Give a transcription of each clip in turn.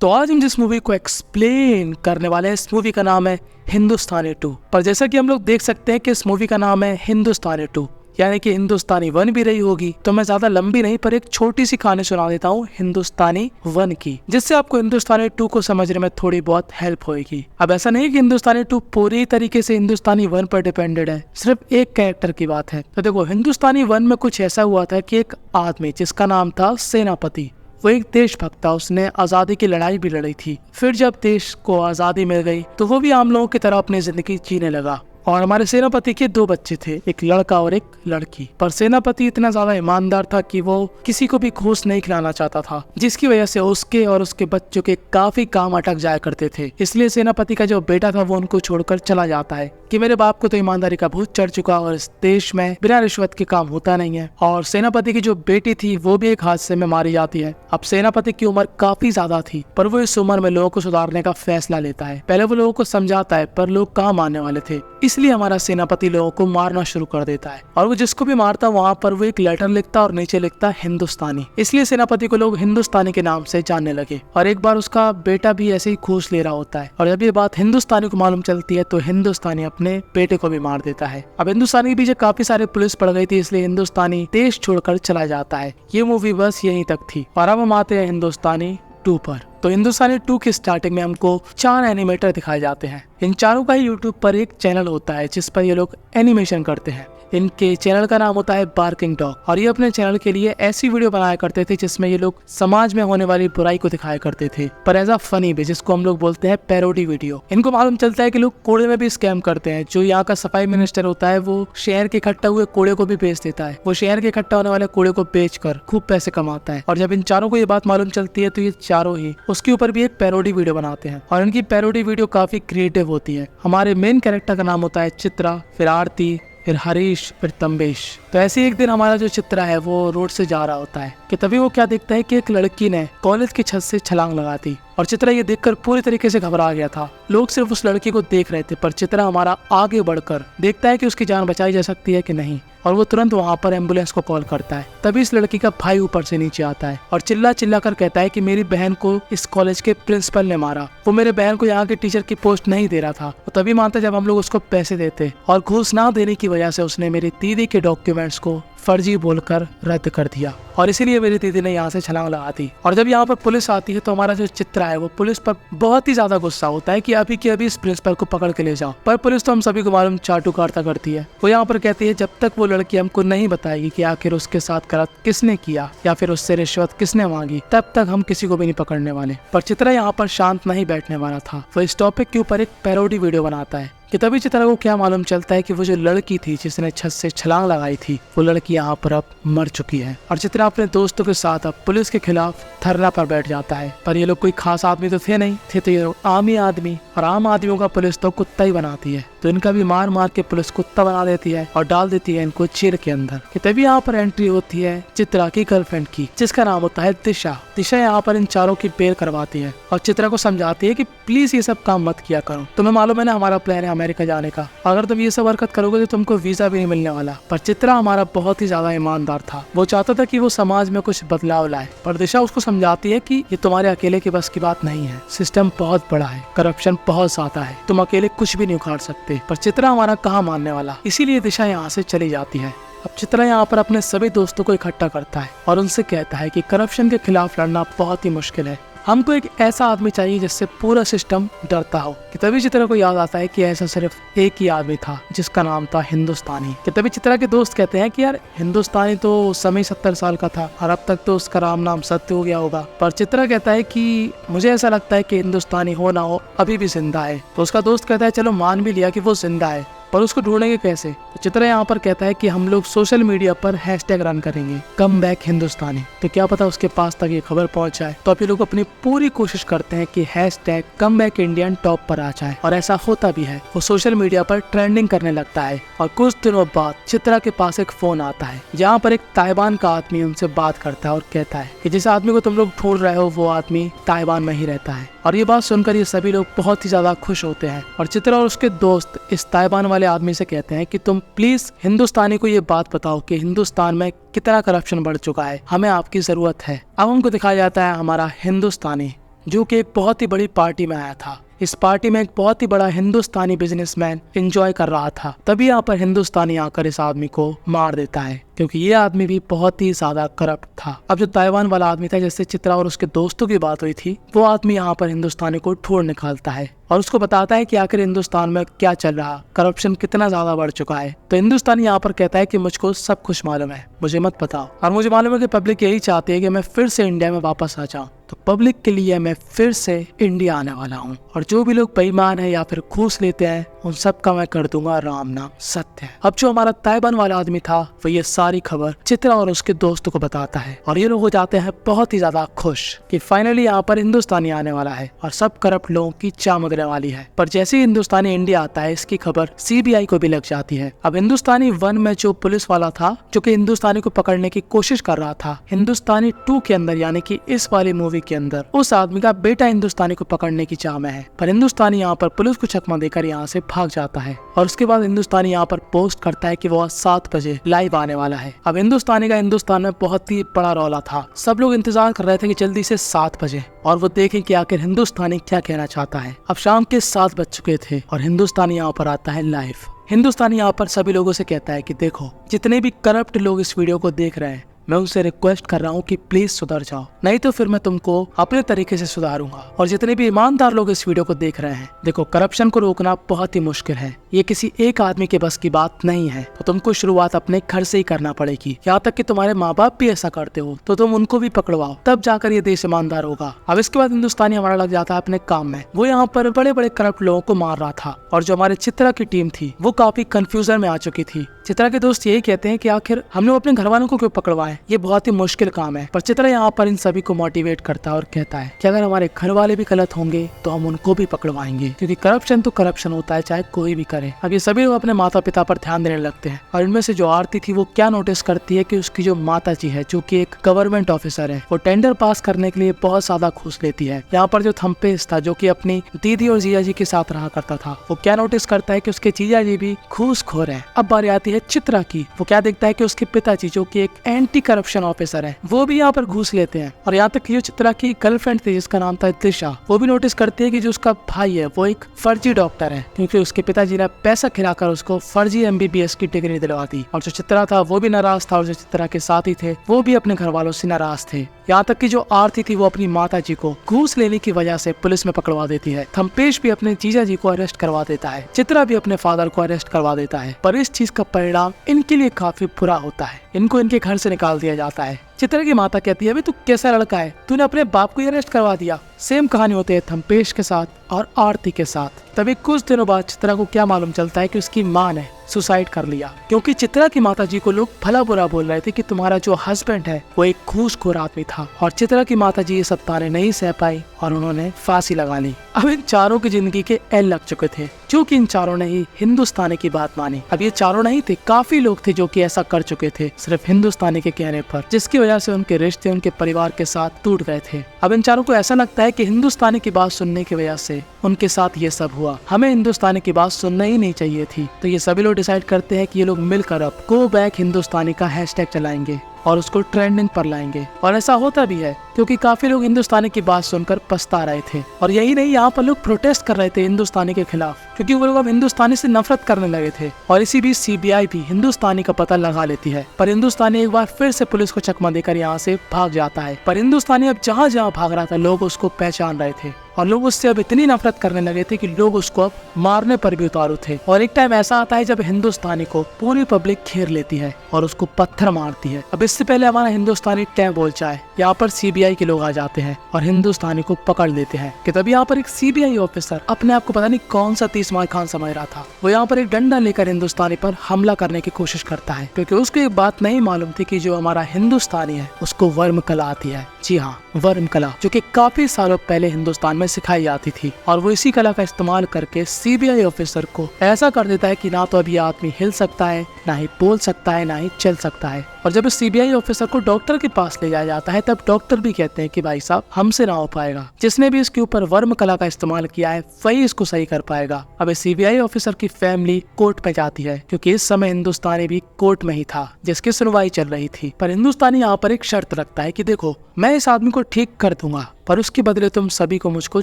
तो आज हम जिस मूवी को एक्सप्लेन करने वाले हैं, इस मूवी का नाम है हिंदुस्तानी 2। पर जैसा कि हम लोग देख सकते हैं कि इस मूवी का नाम है हिंदुस्तानी 2, यानी कि हिंदुस्तानी 1 भी रही होगी। तो मैं ज्यादा लंबी नहीं पर एक छोटी सी कहानी सुना देता हूँ हिंदुस्तानी 1 की, जिससे आपको हिंदुस्तानी 2 को समझने में थोड़ी बहुत हेल्प होगी। अब ऐसा नहीं कि हिंदुस्तानी 2 पूरी तरीके से हिंदुस्तानी 1 पर डिपेंडेड है, सिर्फ एक कैरेक्टर की बात है। तो देखो, हिंदुस्तानी 1 में कुछ ऐसा हुआ था कि एक आदमी जिसका नाम था सेनापति, वो एक देशभक्त था। उसने आजादी की लड़ाई भी लड़ी थी। फिर जब देश को आजादी मिल गई तो वो भी आम लोगों की तरह अपनी जिंदगी जीने लगा। और हमारे सेनापति के 2 बच्चे थे, एक लड़का और एक लड़की। पर सेनापति इतना ज्यादा ईमानदार था कि वो किसी को भी घूस नहीं खिलाना चाहता था, जिसकी वजह से उसके और उसके बच्चों के काफी काम अटक जाया करते थे। इसलिए सेनापति का जो बेटा था वो उनको छोड़कर चला जाता है कि मेरे बाप को तो ईमानदारी का भूत चढ़ चुका और इस देश में बिना रिश्वत के काम होता नहीं है। और सेनापति की जो बेटी थी वो भी एक हादसे में मारी जाती है। अब सेनापति की उम्र काफी ज्यादा थी, पर वो इस उम्र में लोगों को सुधारने का फैसला लेता है। पहले वो लोगों को समझाता है, पर लोग कहाँ मानने वाले थे। इसलिए हमारा सेनापति लोगों को मारना शुरू कर देता है, और वो जिसको भी मारता वहाँ पर वो एक लेटर लिखता और नीचे लिखता हिंदुस्तानी। इसलिए सेनापति को लोग हिंदुस्तानी के नाम से जानने लगे। और एक बार उसका बेटा भी ऐसे ही घूस ले रहा होता है, और जब ये बात हिंदुस्तानी को मालूम चलती है तो हिंदुस्तानी अपने बेटे को भी मार देता है। अब हिंदुस्तानी के पीछे काफी सारे पुलिस पड़ गई थी, इसलिए हिंदुस्तानी देश छोड़कर चला जाता है। ये मूवी बस यहीं तक थी, और अब हम आते हैं हिंदुस्तानी 2 पर। तो हिंदुस्तानी 2 की स्टार्टिंग में हमको 4 एनिमेटर दिखाए जाते हैं। इन चारों का ही यूट्यूब पर एक चैनल होता है जिस पर ये लोग एनिमेशन करते हैं। इनके चैनल का नाम होता है बार्किंग डॉग, और ये अपने चैनल के लिए ऐसी वीडियो बनाया करते थे जिसमें ये लोग समाज में होने वाली बुराई को दिखाया करते थे, पर एज अ फनी वे, जिसको हम लोग बोलते हैं पैरोडी वीडियो। इनको मालूम चलता है कि लोग कूड़े में भी स्कैम करते हैं। जो यहाँ का सफाई मिनिस्टर होता है वो शहर के इकट्ठा हुए कूड़े को भी बेच देता है। वो शहर के इकट्ठा होने वाले कूड़े को बेचकर खूब पैसे कमाता है। और जब इन चारों को ये बात मालूम चलती है तो ये चारों ही उसके ऊपर भी एक पैरोडी वीडियो बनाते हैं, और इनकी पैरोडी वीडियो काफी क्रिएटिव होती है। हमारे मेन कैरेक्टर का नाम होता है चित्रा, फिर आरती, फिर हरीश, फिर तंबेश। तो ऐसे एक दिन हमारा जो चित्रा है वो रोड से जा रहा होता है कि तभी वो क्या देखता है कि एक लड़की ने कॉलेज की छत से छलांग लगा दी। और चित्रा ये देखकर पूरी तरीके से घबरा गया था। लोग सिर्फ उस लड़की को देख रहे थे, पर चित्रा हमारा आगे बढ़कर देखता है कि उसकी जान बचाई जा सकती है कि नहीं, और वो तुरंत वहाँ पर एम्बुलेंस को कॉल करता है। तभी इस लड़की का भाई ऊपर से नीचे आता है और चिल्ला चिल्ला कर कहता है कि मेरी बहन को इस कॉलेज के प्रिंसिपल ने मारा। वो मेरे बहन को यहाँ के टीचर की पोस्ट नहीं दे रहा था। वो तभी मानता जब हम लोग उसको पैसे देते, और घूस ना देने की वजह से उसने मेरी दीदी के डॉक्यूमेंट्स को फर्जी बोलकर रद्द कर दिया, और इसीलिए मेरी दीदी ने यहाँ से छलांग लगा दी। और जब यहाँ पर पुलिस आती है तो हमारा जो चित्रा है वो पुलिस पर बहुत ही ज्यादा गुस्सा होता है कि अभी के अभी इस प्रिंसिपल को पकड़ के ले जाओ। पर पुलिस तो हम सभी को मालूम चाटू काटता करती है। वो यहाँ पर कहती है जब तक वो लड़की हमको नहीं बताएगी कि आखिर उसके साथ गलत किसने किया या फिर उससे रिश्वत किसने मांगी, तब तक हम किसी को भी नहीं पकड़ने वाले। पर चित्रा यहाँ पर शांत नहीं बैठने वाला था। वो इस टॉपिक के ऊपर एक पैरोडी वीडियो बनाता है कि तभी चित्रा को क्या मालूम चलता है कि वो जो लड़की थी जिसने छत से छलांग लगाई थी, वो लड़की यहाँ पर अब मर चुकी है। और चित्रा अपने दोस्तों के साथ अब पुलिस के खिलाफ धरना पर बैठ जाता है। पर ये लोग कोई खास आदमी तो थे नहीं, थे तो ये लोग आम ही आदमी, और आम आदमियों का पुलिस तो कुत्ता ही बनाती है। तो इनका भी मार मार के पुलिस कुत्ता बना देती है और डाल देती है इनको जेल के अंदर। कि तभी यहाँ पर एंट्री होती है चित्रा की गर्लफ्रेंड की, जिसका नाम होता है दिशा। दिशा यहाँ पर इन चारों की बेल करवाती है और चित्रा को समझाती है कि प्लीज ये सब काम मत किया करो। तुम्हें मालूम है ना हमारा प्लान है अमेरिका जाने का, अगर तुम ये सब हरकत करोगे तो तुमको वीजा भी नहीं मिलने वाला। पर चित्रा हमारा बहुत ही ज्यादा ईमानदार था। वो चाहता था कि वो समाज में कुछ बदलाव लाए, पर दिशा उसको समझाती है कि ये तुम्हारे अकेले के बस की बात नहीं है। सिस्टम बहुत बड़ा है, करप्शन बहुत ज्यादा है, तुम अकेले कुछ भी नहीं उखाड़ सकते। पर चित्रा हमारा कहाँ मानने वाला, इसीलिए दिशा यहाँ से चली जाती है। अब चित्रा यहाँ पर अपने सभी दोस्तों को इकट्ठा करता है और उनसे कहता है कि करप्शन के खिलाफ लड़ना बहुत ही मुश्किल है। हमको एक ऐसा आदमी चाहिए जिससे पूरा सिस्टम डरता हो। कि तभी चित्रा को याद आता है कि ऐसा सिर्फ एक ही आदमी था जिसका नाम था हिंदुस्तानी। कि तभी चित्रा के दोस्त कहते हैं कि यार हिंदुस्तानी तो उस समय 70 साल का था और अब तक तो उसका राम नाम सत्य हो गया होगा। पर चित्रा कहता है कि मुझे ऐसा लगता है कि हिंदुस्तानी हो ना हो अभी भी जिंदा है। तो उसका दोस्त कहता है चलो मान भी लिया कि वो जिंदा है, पर उसको ढूंढेंगे कैसे। तो चित्रा यहाँ पर कहता है कि हम लोग सोशल मीडिया पर हैशटैग रन करेंगे, कम बैक हिंदुस्तानी। तो क्या पता उसके पास तक ये खबर पहुंच जाए। तो अभी लोग अपनी पूरी कोशिश करते हैं कि hashtag come back Indian top पर आ जाए, और ऐसा होता भी है। वो सोशल मीडिया पर ट्रेंडिंग करने लगता है। और कुछ दिनों बाद चित्रा के पास एक फोन आता है जहाँ पर एक ताइवान का आदमी उनसे बात करता है और कहता है कि जिस आदमी को तुम लोग ढूंढ रहे हो वो आदमी ताइवान में ही रहता है। और ये बात सुनकर ये सभी लोग बहुत ही ज्यादा खुश होते हैं। और चित्रा और उसके दोस्त इस ताइवान वाले आदमी से कहते हैं कि तुम प्लीज हिंदुस्तानी को ये बात बताओ कि हिंदुस्तान में कितना करप्शन बढ़ चुका है, हमें आपकी जरूरत है। अब हमको दिखाया जाता है हमारा हिंदुस्तानी जो कि एक बहुत ही बड़ी पार्टी में आया था। इस पार्टी में एक बहुत ही बड़ा हिंदुस्तानी बिजनेसमैन एंजॉय कर रहा था। तभी यहाँ पर हिंदुस्तानी आकर इस आदमी को मार देता है, क्योंकि ये आदमी भी बहुत ही ज्यादा करप्ट था। अब जो ताइवान वाला आदमी था, जैसे चित्रा और उसके दोस्तों की बात हुई थी, वो आदमी यहाँ पर हिंदुस्तानी को ढूंढ निकालता है और उसको बताता है कि आखिर हिंदुस्तान में क्या चल रहा, करप्शन कितना ज्यादा बढ़ चुका है। तो हिंदुस्तानी यहाँ पर कहता है कि मुझको सब कुछ मालूम है, मुझे मत बताओ। और मुझे मालूम है कि पब्लिक यही चाहती है कि मैं फिर से इंडिया में वापस आ जाऊँ, तो पब्लिक के लिए मैं फिर से इंडिया आने वाला हूँ और जो भी लोग बेईमान है या फिर घूस लेते हैं उन सब का मैं कर दूंगा राम नाम सत्य है। अब जो हमारा ताइवान वाला आदमी था वो ये सारी खबर चित्रा और उसके दोस्तों को बताता है और ये लोग हो जाते हैं बहुत ही ज्यादा खुश कि फाइनली यहाँ पर हिंदुस्तानी आने वाला है और सब करप्ट लोगों की चाम उगने वाली है। पर जैसे ही हिंदुस्तानी इंडिया आता है, इसकी खबर सीबीआई को भी लग जाती है। अब हिंदुस्तानी 1 में जो पुलिस वाला था जो कि हिंदुस्तानी को पकड़ने की कोशिश कर रहा था, हिंदुस्तानी 2 के अंदर यानी कि इस वाली मूवी के अंदर उस आदमी का बेटा हिंदुस्तानी को पकड़ने की चाह में है। पर हिंदुस्तानी यहाँ पर पुलिस को चकमा देकर यहाँ से भाग जाता है और उसके बाद हिंदुस्तानी यहाँ पर पोस्ट करता है कि वो 7 बजे लाइव आने वाला है। अब हिंदुस्तानी का हिंदुस्तान में बहुत ही बड़ा रौला था, सब लोग इंतजार कर रहे थे कि जल्दी से 7 बजे और वो देखें कि आखिर हिंदुस्तानी क्या कहना चाहता है। अब शाम के 7 बज चुके थे और हिंदुस्तानी यहाँ पर आता है लाइव। हिंदुस्तानी यहाँ पर सभी लोगों से कहता है कि देखो, जितने भी करप्ट लोग इस वीडियो को देख रहे हैं, मैं उनसे रिक्वेस्ट कर रहा हूँ कि प्लीज सुधर जाओ, नहीं तो फिर मैं तुमको अपने तरीके से सुधारूंगा। और जितने भी ईमानदार लोग इस वीडियो को देख रहे हैं, देखो करप्शन को रोकना बहुत ही मुश्किल है, ये किसी एक आदमी के बस की बात नहीं है, तो तुमको शुरुआत अपने घर से ही करना पड़ेगी। यहाँ तक कि तुम्हारे माँ बाप भी ऐसा करते हो तो तुम उनको भी पकड़वाओ, तब जाकर ये देश ईमानदार होगा। अब इसके बाद हिंदुस्तानी हमारा लग जाता है अपने काम में। वो यहाँ पर बड़े बड़े करप्ट लोगों को मार रहा था और जो हमारे चित्रा की टीम थी वो काफी कंफ्यूजन में आ चुकी थी। चित्रा के दोस्त यही कहते हैं कि आखिर हमने अपने घर वालों को क्यों पकड़वाए, ये बहुत ही मुश्किल काम है। पर चित्रा यहाँ पर इन सभी को मोटिवेट करता है और कहता है कि अगर हमारे घर वाले भी गलत होंगे तो हम उनको भी पकड़वाएंगे, क्योंकि करप्शन तो करप्शन होता है, चाहे कोई भी करे। अब ये सभी लोग अपने माता पिता पर ध्यान देने लगते हैं और इनमें से जो आरती थी वो क्या नोटिस करती है कि उसकी जो माता जी है, जो कि एक गवर्नमेंट ऑफिसर है, वो टेंडर पास करने के लिए बहुत ज्यादा घूस लेती है। यहाँ पर जो थम्पेश था, जो कि अपनी दीदी और जीजा जी के साथ रहा करता था, वो क्या नोटिस करता है कि उसके जीजा जी भी घूसखोर है। अब बारी आती है चित्रा की, वो क्या देखता है कि उसके पिताजी जो कि एक एंटी करप्शन ऑफिसर है, वो भी यहाँ पर घूस लेते हैं। और यहाँ तक कि जो चित्रा की गर्लफ्रेंड थी जिसका नाम था दिशा, वो भी नोटिस करती है कि जो उसका भाई है वो एक फर्जी डॉक्टर है, क्योंकि उसके पिताजी ने पैसा खिलाकर उसको फर्जी MBBS की डिग्री दिलवा दी। और जो चित्रा था वो भी नाराज था और जो चित्रा के साथी थे वो भी अपने घर वालों से नाराज थे। यहाँ तक कि जो आरती थी वो अपनी माता जी को घूस लेने की वजह से पुलिस में पकड़वा देती है। थम्पेश भी अपने जीजा जी को अरेस्ट करवा देता है, चित्रा भी अपने फादर को अरेस्ट करवा देता है। पर इस चीज का परिणाम इनके लिए काफी बुरा होता है, इनको इनके घर से निकाल दिया जाता है। चित्रा की माता कहती है, तू कैसा लड़का है, तूने अपने बाप को अरेस्ट करवा दिया। सेम कहानी होती है थम्पेश के साथ और आरती के साथ। तभी कुछ दिनों बाद चित्रा को क्या मालूम चलता है कि उसकी माँ ने सुसाइड कर लिया, क्योंकि चित्रा की माता जी को लोग भला बुरा बोल रहे थे कि तुम्हारा जो हस्बैंड है वो एक घूसखोर आदमी था। और चित्रा की माता जी ये सब ताने नहीं सह पाई और उन्होंने फांसी लगा ली। अब इन चारों की जिंदगी के एल लग चुके थे, क्योंकि इन चारों ने ही हिंदुस्तानी की बात मानी। अब ये चारों नहीं थे, काफी लोग थे जो कि ऐसा कर चुके थे सिर्फ हिंदुस्तानी के कहने पर, जिसकी वजह से उनके रिश्ते उनके परिवार के साथ टूट गए थे। अब इन चारों को ऐसा लगता है कि हिंदुस्तानी की बात सुनने की वजह से उनके साथ ये सब हुआ, हमें हिंदुस्तानी की बात सुनना ही नहीं चाहिए थी। तो ये सभी लोग डिसाइड करते हैं कि ये लोग मिलकर अब गो बैक हिंदुस्तानी का हैशटैग चलाएंगे और उसको ट्रेंडिंग पर लाएंगे। और ऐसा होता भी है, क्योंकि काफी लोग हिंदुस्तानी की बात सुनकर पछता रहे थे। और यही नहीं, यहाँ पर लोग प्रोटेस्ट कर रहे थे हिंदुस्तानी के खिलाफ, क्योंकि वो लोग अब हिंदुस्तानी से नफरत करने लगे थे। और इसी बीच सीबीआई भी हिंदुस्तानी का पता लगा लेती है, पर हिंदुस्तानी एक बार फिर से पुलिस को चकमा देकर यहाँ से भाग जाता है। पर हिंदुस्तानी अब जहाँ जहाँ भाग रहा था लोग उसको पहचान रहे थे और लोग उससे अब इतनी नफरत करने लगे थे कि लोग उसको अब मारने पर भी उतारू थे। और एक टाइम ऐसा आता है जब हिंदुस्तानी को पूरी पब्लिक घेर लेती है और उसको पत्थर मारती है। अब इससे पहले हमारा हिंदुस्तानी टैं बोल जाए, यहाँ पर सीबीआई के लोग आ जाते हैं और हिंदुस्तानी को पकड़ लेते हैं। कि तभी यहाँ पर एक सीबीआई ऑफिसर अपने आप को पता नहीं कौन सा 30 मार खान समझ रहा था, वो यहाँ पर एक डंडा लेकर हिंदुस्तानी पर हमला करने की कोशिश करता है, क्योंकि उसको एक बात नहीं मालूम थी कि जो हमारा हिंदुस्तानी है उसको वर्म कला आती है। जी हाँ, वर्म कला, जो कि काफी सालों पहले हिंदुस्तान में सिखाई जाती थी। और वो इसी कला का इस्तेमाल करके सीबीआई ऑफिसर को ऐसा कर देता है कि ना तो अभी आदमी हिल सकता है, ना ही बोल सकता है, ना ही चल सकता है। और जब इस सीबीआई ऑफिसर को डॉक्टर के पास ले जाया जाता है तब डॉक्टर भी कहते हैं कि भाई साहब हमसे ना हो पाएगा, जिसने भी इसके ऊपर वर्म कला का इस्तेमाल किया है वही इसको सही कर पाएगा। अब इस सीबीआई ऑफिसर की फैमिली कोर्ट में जाती है क्योंकि इस समय हिंदुस्तानी भी कोर्ट में ही था जिसकी सुनवाई चल रही थी। पर हिंदुस्तानी यहाँ पर एक शर्त रखता है कि देखो मैं इस आदमी को ठीक कर दूंगा पर उसके बदले तुम सभी को मुझको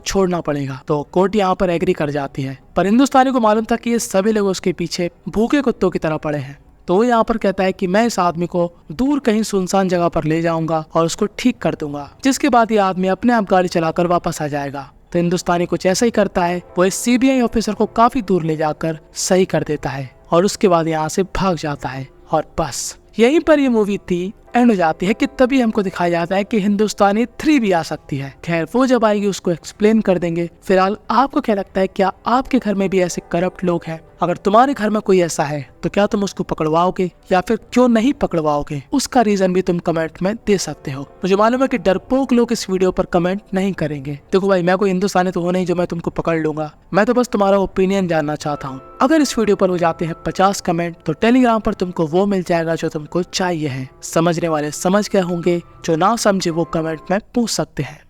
छोड़ना पड़ेगा। तो कोर्ट यहाँ पर एग्री कर जाती है। पर हिंदुस्तानी को मालूम था कि ये सभी लोग उसके पीछे भूखे कुत्तों की तरह पड़े हैं, तो वो यहाँ पर कहता है कि मैं इस आदमी को दूर कहीं सुनसान जगह पर ले जाऊंगा और उसको ठीक कर दूंगा, जिसके बाद ये आदमी अपने आप गाड़ी चलाकर वापस आ जाएगा। तो हिंदुस्तानी कुछ ऐसा ही करता है, वो इस सीबीआई ऑफिसर को काफी दूर ले जाकर सही कर देता है और उसके बाद यहाँ से भाग जाता है। और बस यहीं पर ये मूवी थी एंड हो जाती है कि तभी हमको दिखाया जाता है कि हिंदुस्तानी 3 भी आ सकती है। खैर वो जब आएगी उसको एक्सप्लेन कर देंगे। फिलहाल आपको क्या लगता है, क्या आपके घर में भी ऐसे करप्ट लोग हैं? अगर तुम्हारे घर में कोई ऐसा है तो क्या तुम उसको पकड़वाओगे या फिर क्यों नहीं पकड़वाओगे, उसका रीजन भी तुम कमेंट में दे सकते हो। मुझे मालूम है कि डरपोक लोग इस वीडियो पर कमेंट नहीं करेंगे। देखो भाई मैं कोई हिंदुस्तानी तो हो नहीं जो मैं तुमको पकड़ लूंगा, मैं तो बस तुम्हारा ओपिनियन जानना चाहता हूँ। अगर इस वीडियो पर हो जाते हैं 50 कमेंट तो टेलीग्राम पर तुमको वो मिल जाएगा जो तुमको चाहिए है। समझने वाले समझ गए होंगे, जो ना समझे वो कमेंट में पूछ सकते हैं।